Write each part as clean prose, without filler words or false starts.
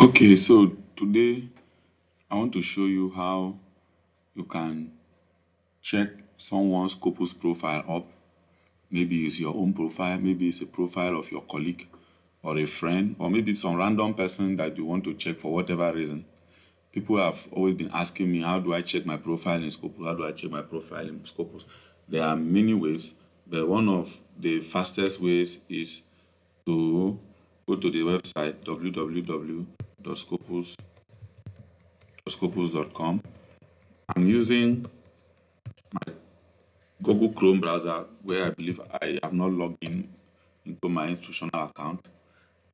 Okay, so today I want to show you how you can check someone's Scopus profile up. Maybe it's your own profile, maybe it's a profile of your colleague or a friend, or maybe some random person that you want to check for whatever reason. People have always been asking me, how do I check my profile in Scopus? How do I check my profile in Scopus? There are many ways, but one of the fastest ways is to go to the website www.scopus.com. I'm using my Google Chrome browser where I believe I have not logged in into my institutional account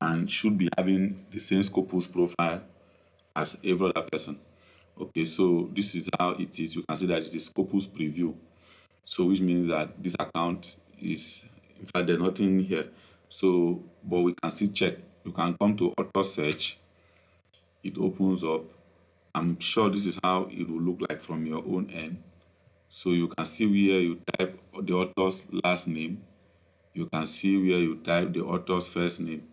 and should be having the same Scopus profile as every other person. Okay, so this is how it is. You can see that it is Scopus Preview. So which means that this account is, in fact, there's nothing here. So, but we can still check. You can come to auto search. It opens up. I'm sure this is how it will look like from your own end. So you can see where you type the author's last name. You can see where you type the author's first name.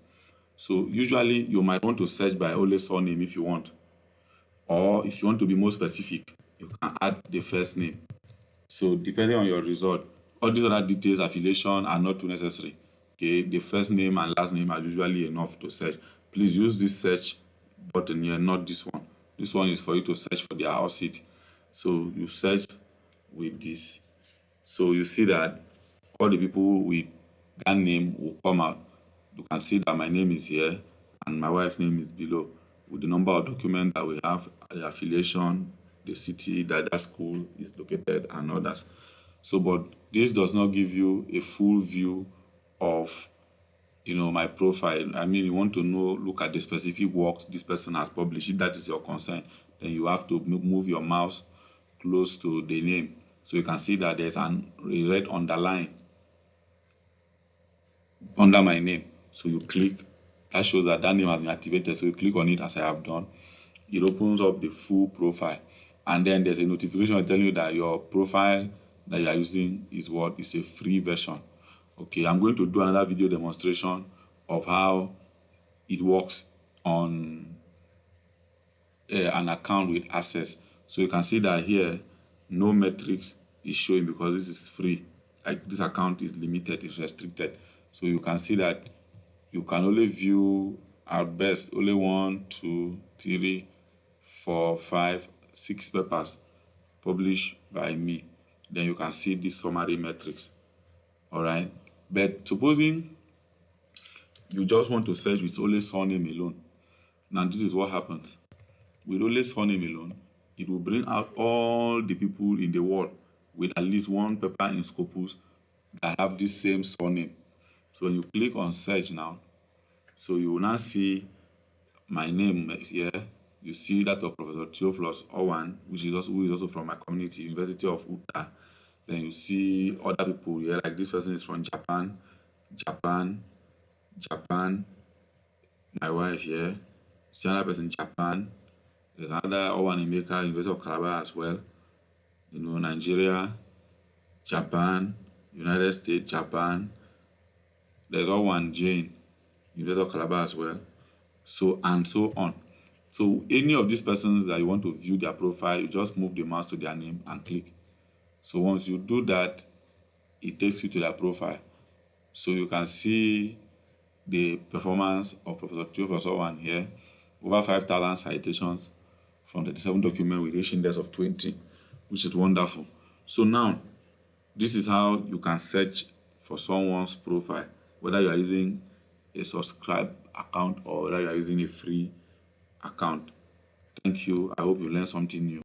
So usually you might want to search by only surname if you want. Or if you want to be more specific, you can add the first name. So depending on your result, all these other details, affiliation are not too necessary. Okay, the first name and last name are usually enough to search. Please use this search button here, not this one. This one is for you to search for their house seat. So you search with this. So you see that all the people with that name will come out. You can see that my name is here and my wife's name is below with the number of documents that we have, the affiliation, the city that school is located, and others. So, but this does not give you a full view of my profile. I mean, you want to know, look at the specific works this person has published. If that is your concern, then you have to move your mouse close to the name so you can see that there's a red underline under my name. So you click, that shows that name has been activated. So you click on it as I have done. It opens up the full profile, and then there's a notification telling you that your profile that you are using is a free version. Okay, I'm going to do another video demonstration of how it works on an account with access. So you can see that here no metrics is showing because this is free. Like this account is limited, is restricted. So you can see that you can only view at best only 1, 2, 3, 4, 5, 6 papers published by me. Then you can see this summary metrics. All right, but supposing you just want to search with only surname alone. Now this is what happens. With only surname alone, it will bring out all the people in the world with at least one paper in Scopus that have this same surname. So when you click on search now, so you will now see my name here. You see that of Professor Theophilus Owen, who is also from my community, University of Utah. Then you see other people here, like this person is from Japan. My wife here. See another person, Japan. There's another Owen Emeka, University of Calabar as well. Nigeria, Japan, United States, Japan. There's Owen Jane, University of Calabar as well. So and so on. So any of these persons that you want to view their profile, you just move the mouse to their name and click. So once you do that, it takes you to their profile. So you can see the performance of Professor Theophilus Owen here. Over 5,000 citations from 37 documents with H index of 20, which is wonderful. So now, this is how you can search for someone's profile, whether you are using a subscribed account or whether you are using a free account. Thank you. I hope you learned something new.